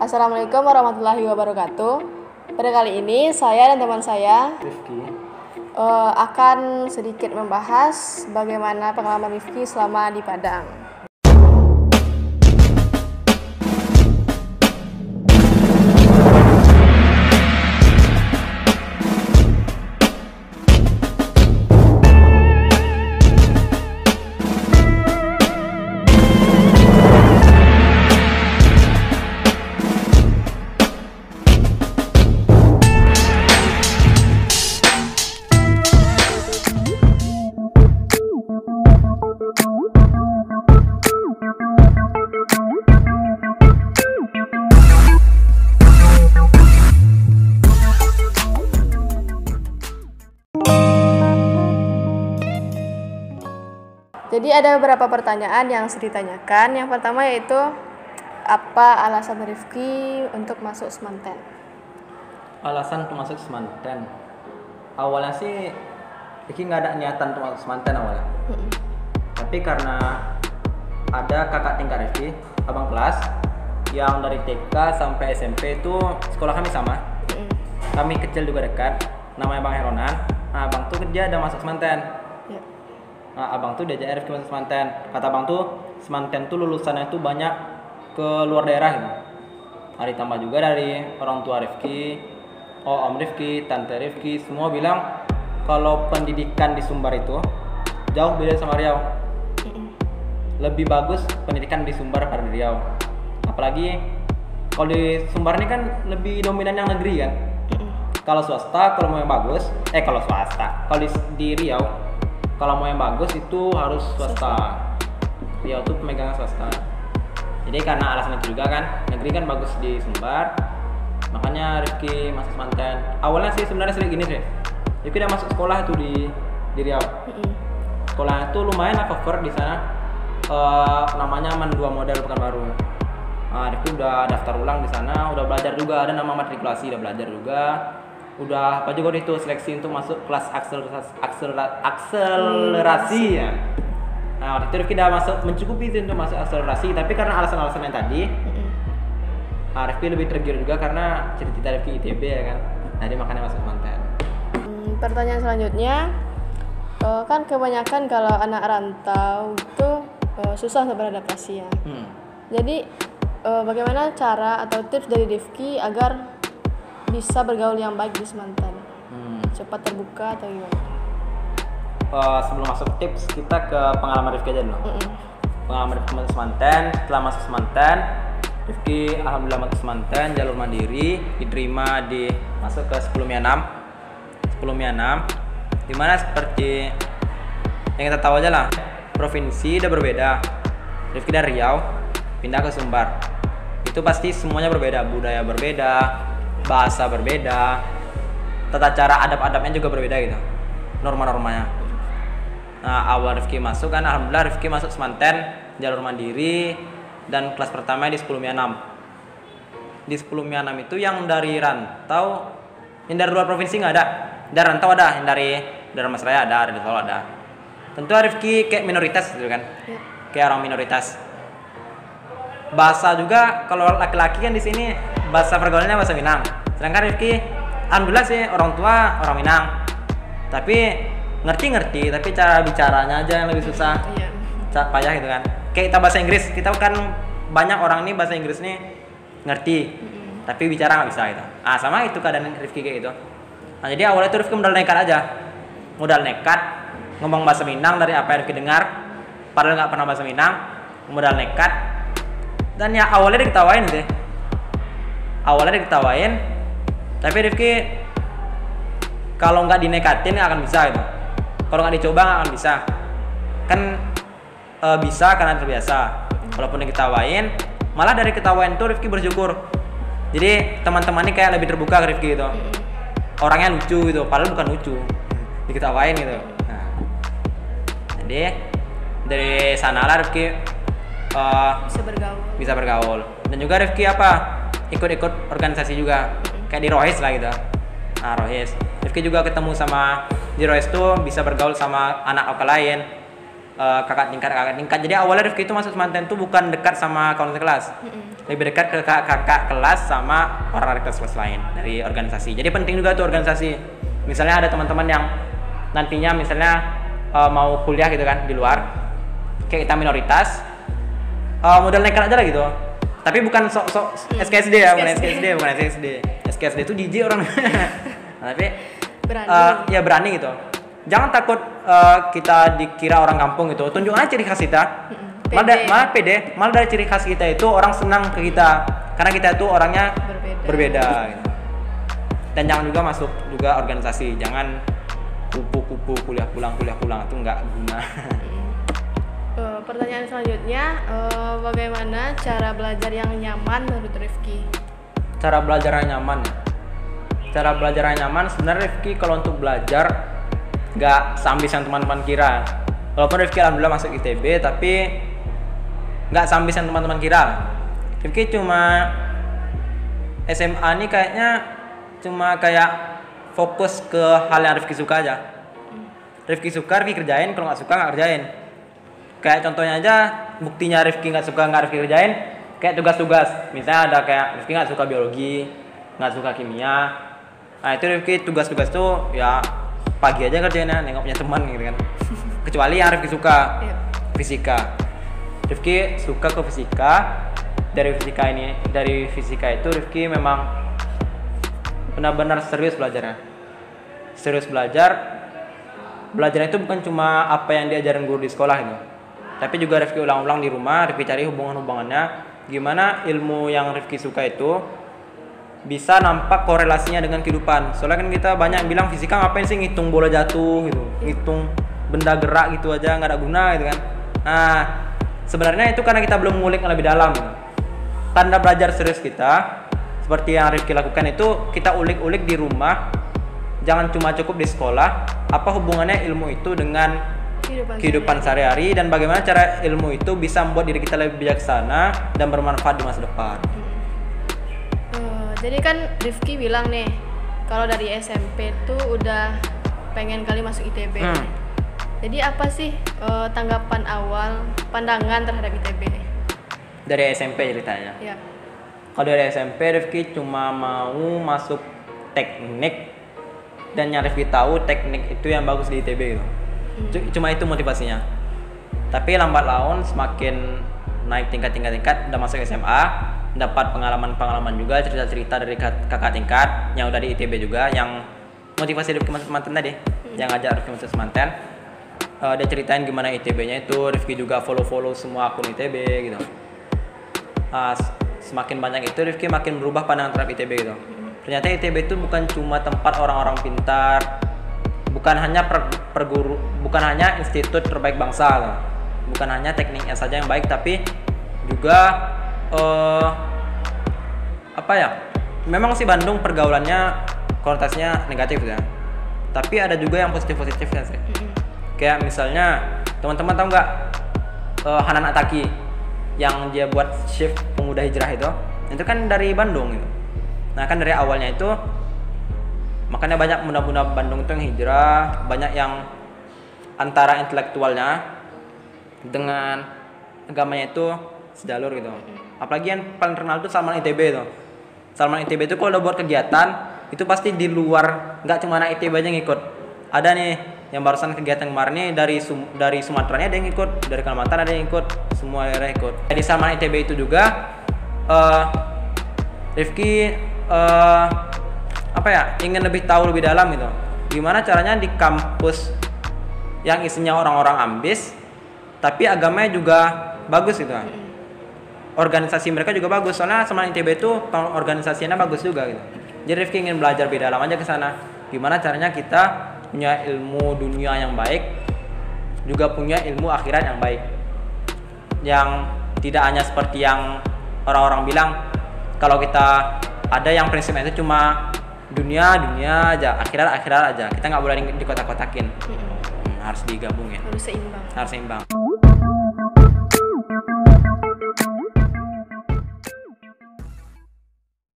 Assalamualaikum warahmatullahi wabarakatuh. Pada kali ini saya dan teman saya Rifki akan sedikit membahas bagaimana pengalaman Rifki selama di Padang. Jadi ada beberapa pertanyaan yang harus ditanyakan. Yang pertama yaitu apa alasan Rifki untuk masuk Semanten? alasan untuk masuk Semanten awalnya sih Rifki nggak ada niatan untuk masuk Semanten awalnya. Tapi karena ada kakak tingkat Rifki, abang kelas, yang dari TK sampai SMP itu sekolah kami sama. Kami kecil juga dekat, namanya Bang Heronan. Nah, abang tuh kerja ada masuk Semanten. Nah, abang tuh diajak Rifki masuk Semanten. Kata abang tuh Semanten tuh lulusannya tuh banyak ke luar daerah gitu. Nah, ditambah juga dari orang tua Rifki, om Rifki, tante Rifki, semua bilang kalau pendidikan di Sumbar itu jauh beda sama Riau. Lebih bagus pendidikan di Sumbar daripada di Riau. Apalagi kalau di Sumbar ini kan lebih dominan yang negeri kan. Kalau swasta, kalau mau yang bagus, kalau di Riau, kalau mau yang bagus itu harus swasta. Riau tuh pemegang swasta. Jadi karena alasan itu juga kan, negeri kan bagus di Sumbar, makanya Rifki masuk Semanten. Awalnya sih sebenarnya sering gini sih, Rifki udah masuk sekolah tuh di Riau. Sekolahnya tuh lumayan lah, cover di sana. Namanya Man 2 Model Pekanbaru. Nah, Rifki udah daftar ulang di sana, udah belajar juga, ada nama matrikulasi, udah belajar juga. Udah apa juga itu seleksi untuk masuk kelas akselerasi ya. Nah, waktu itu Rifki udah masuk, mencukupi itu untuk masuk akselerasi, tapi karena alasan-alasan yang tadi, Rifki lebih tergiur juga karena cita-cita Rifki ITB ya kan. Jadi makanya masuk Semanten. Pertanyaan selanjutnya, kan kebanyakan kalau anak rantau itu susah untuk beradaptasi ya. Jadi bagaimana cara atau tips dari Rifki agar bisa bergaul yang baik di Semanten? Cepat terbuka atau gimana? Sebelum masuk tips, kita ke pengalaman Rifki aja dulu. Pengalaman Rifki masuk Semanten. Setelah masuk Semanten, Rifki alhamdulillah masuk Semanten jalur mandiri, diterima masuk ke 10 Mia 6, dimana seperti yang kita tahu aja lah, provinsi udah berbeda. Rifki dari Riau pindah ke Sumbar, itu pasti semuanya berbeda, budaya berbeda, bahasa berbeda, tata cara adab-adabnya juga berbeda gitu, norma-normanya. Nah, awal Rifki masuk kan, alhamdulillah Rifki masuk Semanten jalur mandiri dan kelas pertama di 10 Mia 6. Di 10 Mia 6 itu yang dari rantau, yang dari luar provinsi nggak ada. Dari rantau ada, yang dari Mas Raya ada, dari Solo ada. Tentu Rifki kayak minoritas gitu kan, kayak orang minoritas. Bahasa juga kalau laki-laki kan di sini bahasa pergaulannya bahasa Minang. Sedangkan Rifki alhamdulillah sih orang tua orang Minang. Tapi ngerti, tapi cara bicaranya aja yang lebih susah. Payah gitu kan. Kayak kita bahasa Inggris, kita kan banyak orang ini bahasa Inggris nih ngerti, tapi bicara nggak bisa gitu. Sama itu keadaan Rifki kayak gitu. Nah, jadi awalnya itu Rifki modal nekat aja. Modal nekat ngomong bahasa Minang dari apa yang Rifki dengar, padahal nggak pernah bahasa Minang, modal nekat. Dan ya awalnya diketawain deh. Tapi Rifki kalau nggak dinekatin nggak akan bisa gitu. Kalau nggak dicoba nggak akan bisa. Kan bisa karena terbiasa. Walaupun diketawain, malah dari ketawain tuh Rifki bersyukur. Jadi teman-temannya kayak lebih terbuka ke Rifki gitu. Orangnya lucu gitu, padahal bukan lucu, diketawain gitu. Nah, jadi dari sanalah Rifki bisa bergaul. Dan juga Rifki ikut organisasi juga, kayak di Rohis lah gitu. Nah, Rohis Rifki juga ketemu sama di Rohis tuh bisa bergaul sama anak lokal lain, kakak tingkat. Jadi awalnya Rifki itu masuk semanten tuh bukan dekat sama kawan kelas, lebih dekat ke kakak kelas sama orang kelas lain dari organisasi. Jadi penting juga tuh organisasi. Misalnya ada teman-teman yang nantinya misalnya mau kuliah gitu kan di luar, kayak kita minoritas, modal nekat aja lah gitu. Tapi bukan sok SKSD ya, bukan SKSD. SKSD itu jijik orang. Tapi Berani. ya berani gitu. Jangan takut kita dikira orang kampung gitu. Tunjuk aja ciri khas kita. Malah pede. Malah dari ciri khas kita itu orang senang ke kita karena kita itu orangnya berbeda gitu. Dan jangan juga masuk juga organisasi. Jangan kupu-kupu kuliah pulang itu nggak guna. Pertanyaan selanjutnya, bagaimana cara belajar yang nyaman menurut Rifki? Cara belajar yang nyaman. Cara belajar yang nyaman sebenarnya Rifki kalau untuk belajar nggak seambis yang teman-teman kira. Walaupun Rifki alhamdulillah masuk ITB, tapi nggak seambis yang teman-teman kira. Rifki cuma SMA ini kayaknya cuma kayak fokus ke hal yang Rifki suka aja. Rifki suka, Rifki kerjain. Kalau nggak suka nggak kerjain. Kayak contohnya aja, buktinya Rifki nggak suka nggak Rifki kerjain. Kayak tugas-tugas. Misalnya ada kayak Rifki nggak suka biologi, nggak suka kimia. Nah itu Rifki tugas-tugas tuh ya pagi aja kerjainnya, nengoknya teman gitu kan. Kecuali yang Rifki suka, fisika. Rifki suka ke fisika. Dari fisika itu Rifki memang benar-benar serius belajarnya. Serius belajarnya itu bukan cuma apa yang diajarin guru di sekolah itu, tapi juga Rifki ulang-ulang di rumah. Rifki cari hubungannya, gimana ilmu yang Rifki suka itu bisa nampak korelasinya dengan kehidupan. Soalnya kan kita banyak bilang fisika ngapain sih ngitung bola jatuh gitu, ngitung benda gerak gitu aja nggak ada guna gitu kan. Nah sebenarnya itu karena kita belum ngulik lebih dalam gitu. Tanda belajar serius kita seperti yang Rifki lakukan itu kita ulik-ulik di rumah. Jangan cuma cukup di sekolah. Apa hubungannya ilmu itu dengan kehidupan sehari-hari dan bagaimana cara ilmu itu bisa membuat diri kita lebih bijaksana dan bermanfaat di masa depan. Jadi kan Rifki bilang nih, kalau dari SMP tuh udah pengen kali masuk ITB. Jadi apa sih tanggapan awal, pandangan terhadap ITB? Dari SMP ceritanya. Ya. Kalau dari SMP Rifki cuma mau masuk teknik dan yang Rifki tahu teknik itu yang bagus di ITB gitu. Cuma itu motivasinya. Tapi lambat laun semakin naik tingkat udah masuk SMA, dapat pengalaman juga, cerita-cerita dari kakak tingkat yang udah di ITB juga, yang motivasi Rifki masuk semanten tadi, yang ngajak Rifki masuk semanten. Dia ceritain gimana ITB-nya itu. Rifki juga follow semua akun ITB gitu. Semakin banyak itu Rifki makin berubah pandangan terhadap ITB gitu. Ternyata ITB itu bukan cuma tempat orang-orang pintar, bukan hanya institut terbaik bangsa gitu. Bukan hanya tekniknya saja yang baik, tapi juga memang sih Bandung pergaulannya konotasinya negatif ya, tapi ada juga yang positif-positifnya sih. Kayak misalnya teman-teman tahu nggak Hanan Ataki yang dia buat shift pemuda hijrah itu kan dari Bandung gitu. Nah kan dari awalnya itu makanya banyak muda-muda Bandung itu yang hijrah, banyak yang antara intelektualnya dengan agamanya itu sejalur gitu. Apalagi yang paling terkenal itu Salman ITB itu. Salman ITB itu kalau udah buat kegiatan itu pasti di luar, nggak cuma anak ITB aja yang ikut. Ada nih yang barusan kegiatan kemarin nih dari Sumatera ada yang ikut, dari Kalimantan ada yang ikut, semua daerah ikut. Di Salman ITB itu juga Rifki ingin lebih tahu lebih dalam gitu. Gimana caranya di kampus yang isinya orang-orang ambis tapi agamanya juga bagus gitu. Organisasi mereka juga bagus, soalnya Salman ITB itu organisasinya bagus juga gitu. Jadi Rifki ingin belajar lebih dalam aja ke sana. Gimana caranya kita punya ilmu dunia yang baik, juga punya ilmu akhirat yang baik. Yang tidak hanya seperti yang orang-orang bilang, kalau kita ada yang prinsipnya itu cuma dunia aja, akhirat aja. Kita nggak boleh dikotak-kotakin. Harus digabungin. Harus seimbang.